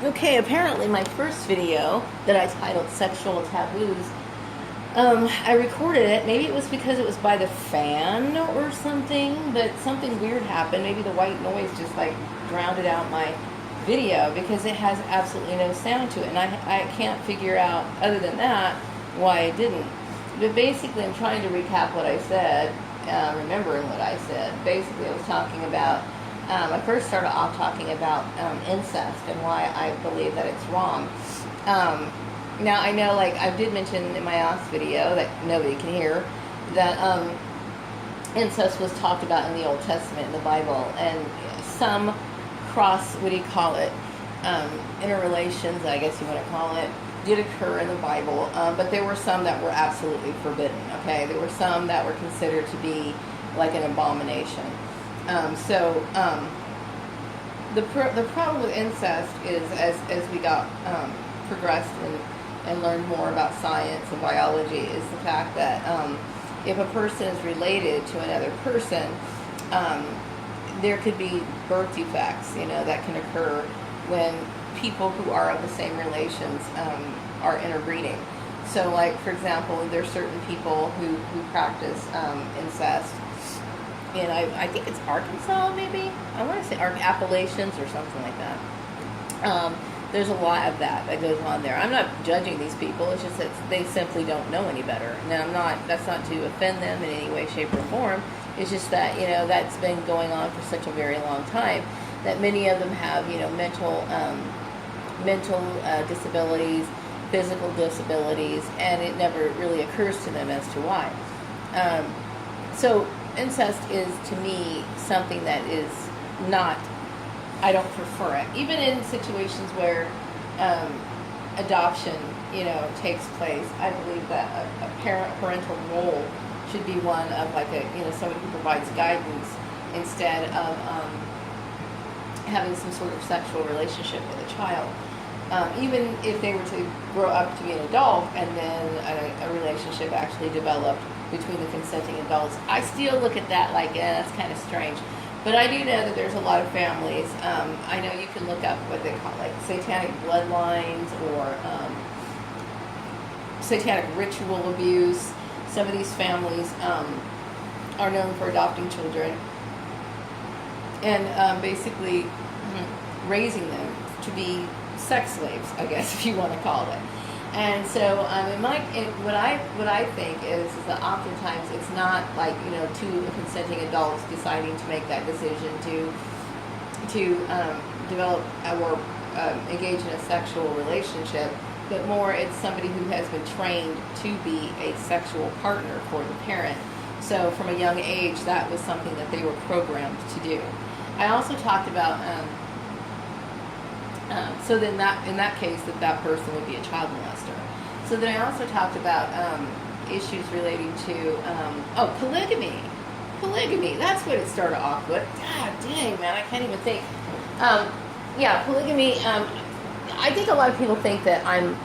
Okay, apparently my first video that I titled Sexual Taboos, I recorded it. Maybe it was because it was by the fan or something, but something weird happened. Maybe the white noise just like drowned out my video because it has absolutely no sound to it. And I can't figure out, other than that, why it didn't. But basically, I'm trying to recap what I said, remembering what I said. Basically, I was talking about I first started off talking about incest and why I believe that it's wrong. Now, I know, like, I did mention in my last video that nobody can hear, that incest was talked about in the Old Testament, in the Bible, and some what do you call it, interrelations, I guess you want to call it, did occur in the Bible, but there were some that were absolutely forbidden, okay? There were some that were considered to be like an abomination. The problem with incest is as we got progressed and learned more about science and biology is the fact that if a person is related to another person, there could be birth defects, that can occur when people who are of the same relations are interbreeding. So, like, for example, there's certain people who practice incest. And I think it's Arkansas, maybe? I want to say Appalachians or something like that. There's a lot of that goes on there. I'm not judging these people. It's just that they simply don't know any better. Now, that's not to offend them in any way, shape, or form. It's just that, that's been going on for such a very long time that many of them have, mental disabilities, physical disabilities, and it never really occurs to them as to why. So incest is, to me, something that is not, I don't prefer it. Even in situations where adoption, takes place, I believe that a parental role should be one of like somebody who provides guidance instead of having some sort of sexual relationship with a child. Even if they were to grow up to be an adult and then a relationship actually developed between the consenting adults, I still look at that like, that's kind of strange. But I do know that there's a lot of families. I know you can look up what they call like satanic bloodlines or satanic ritual abuse. Some of these families are known for adopting children and basically raising them to be sex slaves, I guess, if you want to call it. And so, what I think is that oftentimes it's not like two consenting adults deciding to make that decision to develop or engage in a sexual relationship, but more it's somebody who has been trained to be a sexual partner for the parent. So from a young age, that was something that they were programmed to do. I also talked about. So then in that case, that person would be a child molester. So then I also talked about issues relating to, polygamy. Polygamy, that's what it started off with. God dang, man, I can't even think. Polygamy, I think a lot of people think that I'm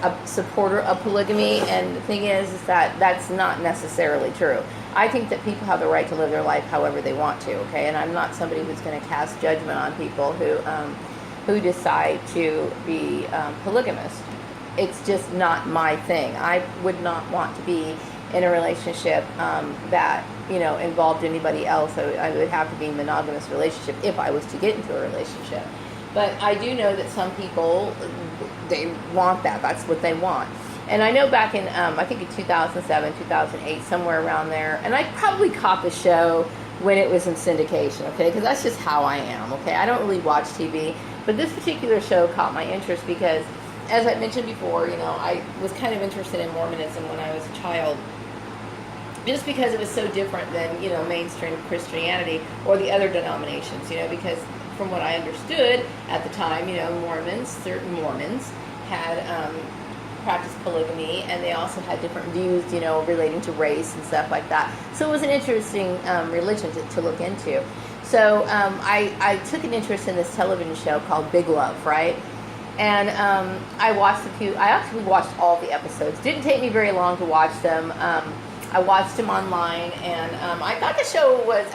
a supporter of polygamy, and the thing is that that's not necessarily true. I think that people have the right to live their life however they want to, okay? And I'm not somebody who's going to cast judgment on people who decide to be polygamous. It's just not my thing. I would not want to be in a relationship that involved anybody else. I would have to be in a monogamous relationship if I was to get into a relationship. But I do know that some people, they want that. That's what they want. And I know back in, I think in 2007, 2008, somewhere around there, and I probably caught the show when it was in syndication, okay? Because that's just how I am, okay? I don't really watch TV. But this particular show caught my interest because, as I mentioned before, I was kind of interested in Mormonism when I was a child, just because it was so different than, mainstream Christianity or the other denominations, because from what I understood at the time, certain Mormons had practiced polygamy, and they also had different views, relating to race and stuff like that. So it was an interesting religion to look into. So I took an interest in this television show called Big Love, right? And I actually watched all the episodes. Didn't take me very long to watch them. I watched them online, and I thought the show was,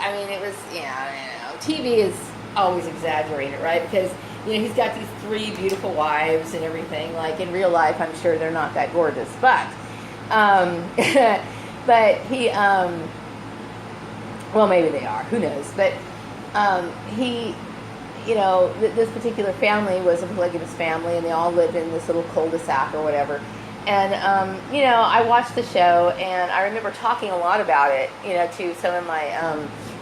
TV is always exaggerated, right? Because he's got these 3 beautiful wives and everything. Like in real life, I'm sure they're not that gorgeous, but but he, well, maybe they are. Who knows? But he, this particular family was a polygamous family, and they all lived in this little cul-de-sac or whatever. And I watched the show, and I remember talking a lot about it, to some of my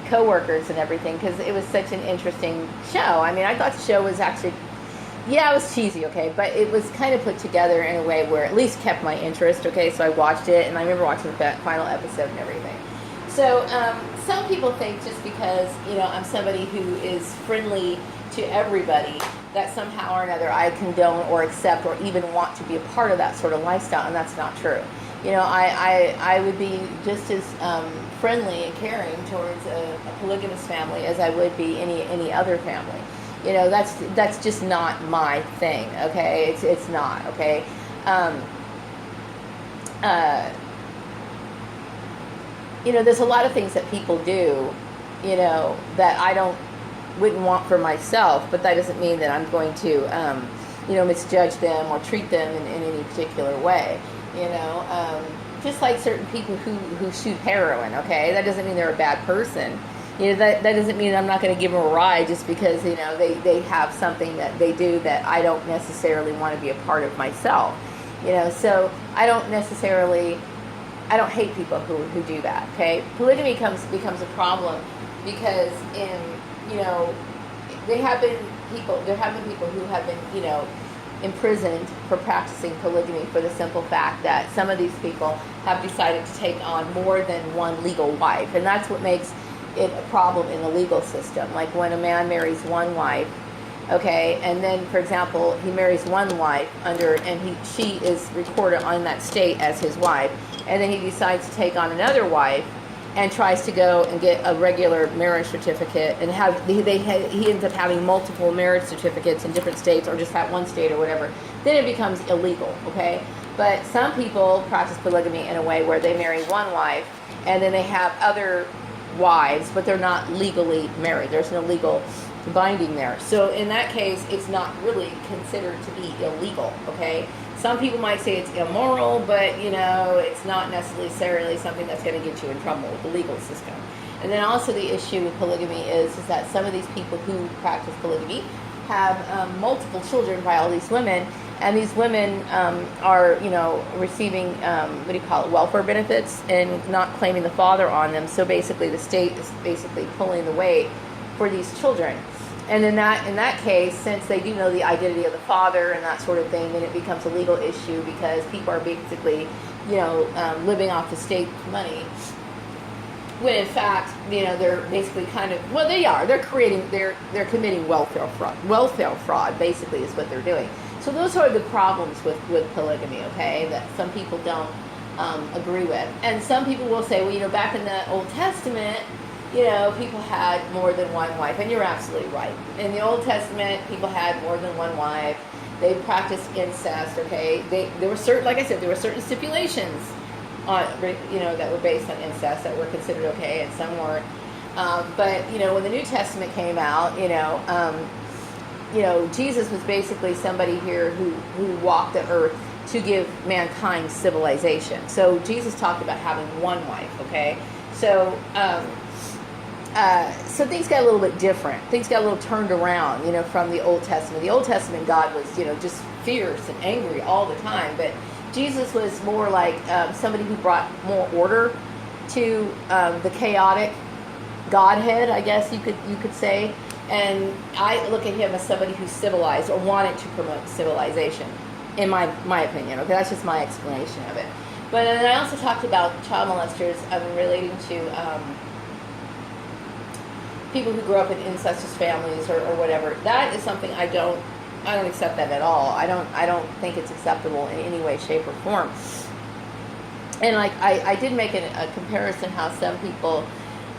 coworkers and everything, because it was such an interesting show. I mean, I thought the show was actually, it was cheesy, okay, but it was kind of put together in a way where at least kept my interest, okay. So I watched it, and I remember watching the final episode and everything. So some people think just because I'm somebody who is friendly to everybody, that somehow or another I condone or accept or even want to be a part of that sort of lifestyle, and that's not true. I would be just as friendly and caring towards a polygamous family as I would be any other family. That's just not my thing. Okay, it's not. Okay. There's a lot of things that people do, that I wouldn't want for myself, but that doesn't mean that I'm going to, misjudge them or treat them in any particular way. Just like certain people who shoot heroin, okay? That doesn't mean they're a bad person. That doesn't mean I'm not going to give them a ride just because, they have something that they do that I don't necessarily want to be a part of myself. So I don't hate people who do that, okay? Polygamy becomes a problem because there have been people who have been, imprisoned for practicing polygamy for the simple fact that some of these people have decided to take on more than one legal wife, and that's what makes it a problem in the legal system. Like when a man marries one wife, okay, and then, for example, he marries one wife she is recorded on that state as his wife, and then he decides to take on another wife and tries to go and get a regular marriage certificate, and he ends up having multiple marriage certificates in different states, or just that one state or whatever, then it becomes illegal, okay? But some people practice polygamy in a way where they marry one wife, and then they have other wives, but they're not legally married. There's no legal binding there. So in that case, it's not really considered to be illegal, okay? Some people might say it's immoral, but it's not necessarily something that's going to get you in trouble with the legal system. And then also the issue with polygamy is that some of these people who practice polygamy have multiple children by all these women, and these women are receiving welfare benefits and not claiming the father on them. So basically the state is basically pulling the weight for these children. And in that case, since they do know the identity of the father and that sort of thing, then it becomes a legal issue because people are basically, living off the state money. When in fact, they're basically they're committing welfare fraud. Welfare fraud basically is what they're doing. So those are the problems with polygamy, okay, that some people don't agree with. And some people will say, well, back in the Old Testament, people had more than one wife, and you're absolutely right. In the Old Testament, people had more than one wife. They practiced incest, okay? There were certain stipulations on, that were based on incest that were considered okay, and some weren't. But when the New Testament came out, Jesus was basically somebody here who walked the earth to give mankind civilization. So Jesus talked about having one wife, okay? So things got a little bit different. Things got a little turned around, from the Old Testament. The Old Testament God was, just fierce and angry all the time. But Jesus was more like somebody who brought more order to the chaotic Godhead, I guess you could say. And I look at him as somebody who's civilized or wanted to promote civilization, in my opinion. Okay, that's just my explanation of it. But then I also talked about child molesters relating to people who grew up in incestuous families or whatever. That is something I don't accept that at all. I don't think it's acceptable in any way, shape, or form. And like I did make a comparison how some people,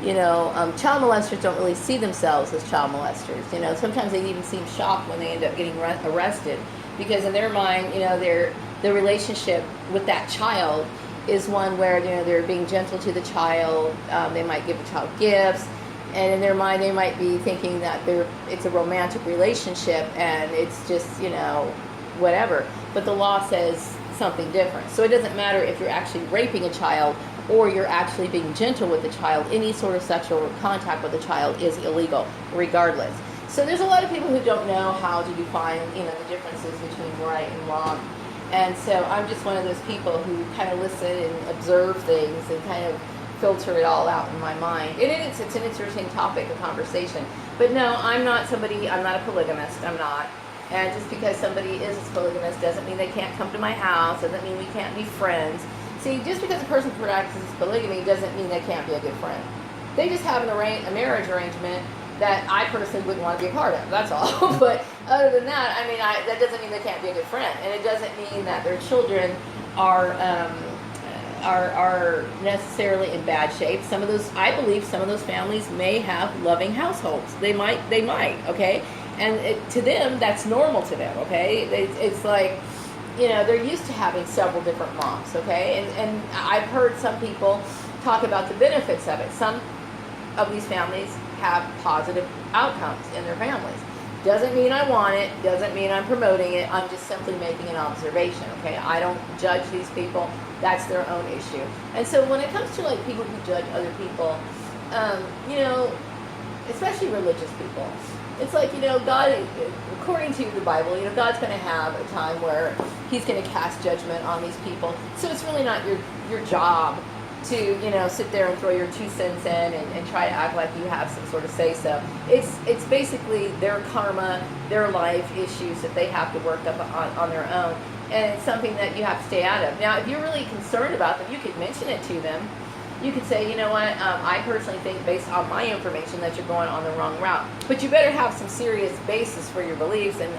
child molesters don't really see themselves as child molesters. Sometimes they even seem shocked when they end up getting arrested, because in their mind, their relationship with that child is one where they're being gentle to the child. They might give the child gifts. And in their mind, they might be thinking that it's a romantic relationship and it's just, whatever. But the law says something different. So it doesn't matter if you're actually raping a child or you're actually being gentle with a child. Any sort of sexual contact with a child is illegal, regardless. So there's a lot of people who don't know how to define, the differences between right and wrong. And so I'm just one of those people who kind of listen and observe things and kind of filter it all out in my mind. And it's an interesting topic of conversation. But no, I'm not a polygamist. I'm not. And just because somebody is a polygamist doesn't mean they can't come to my house, doesn't mean we can't be friends. See, just because a person practices polygamy doesn't mean they can't be a good friend. They just have a marriage arrangement that I personally wouldn't want to be a part of. That's all. But other than that, that doesn't mean they can't be a good friend. And it doesn't mean that their children are necessarily in bad shape. I believe some of those families may have loving households. They might, okay? And to them, that's normal to them, okay? It's like, they're used to having several different moms, okay? And I've heard some people talk about the benefits of it. Some of these families have positive outcomes in their families. Doesn't mean I want it, doesn't mean I'm promoting it, I'm just simply making an observation, okay? I don't judge these people, that's their own issue. And so when it comes to like people who judge other people, especially religious people, it's like, God, according to the Bible, God's going to have a time where he's going to cast judgment on these people. So it's really not your job to, sit there and throw your 2 cents in and try to act like you have some sort of say-so. It's basically their karma, their life issues that they have to work up on their own. And it's something that you have to stay out of. Now, if you're really concerned about them, you could mention it to them. You could say, I personally think based on my information that you're going on the wrong route. But you better have some serious basis for your beliefs and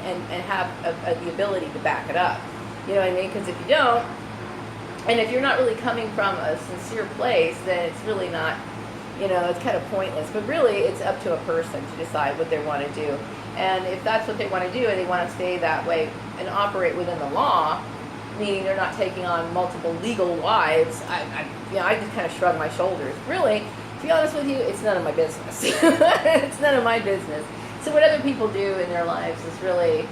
have the ability to back it up. You know what I mean? Because if you don't, and if you're not really coming from a sincere place, then it's really not, it's kind of pointless. But really, it's up to a person to decide what they want to do. And if that's what they want to do and they want to stay that way and operate within the law, meaning they're not taking on multiple legal wives, I just kind of shrug my shoulders. Really, to be honest with you, it's none of my business. It's none of my business. So what other people do in their lives is really,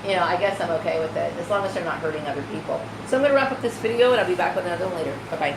I guess I'm okay with it, as long as they're not hurting other people. So I'm going to wrap up this video, and I'll be back with another one later. Bye-bye.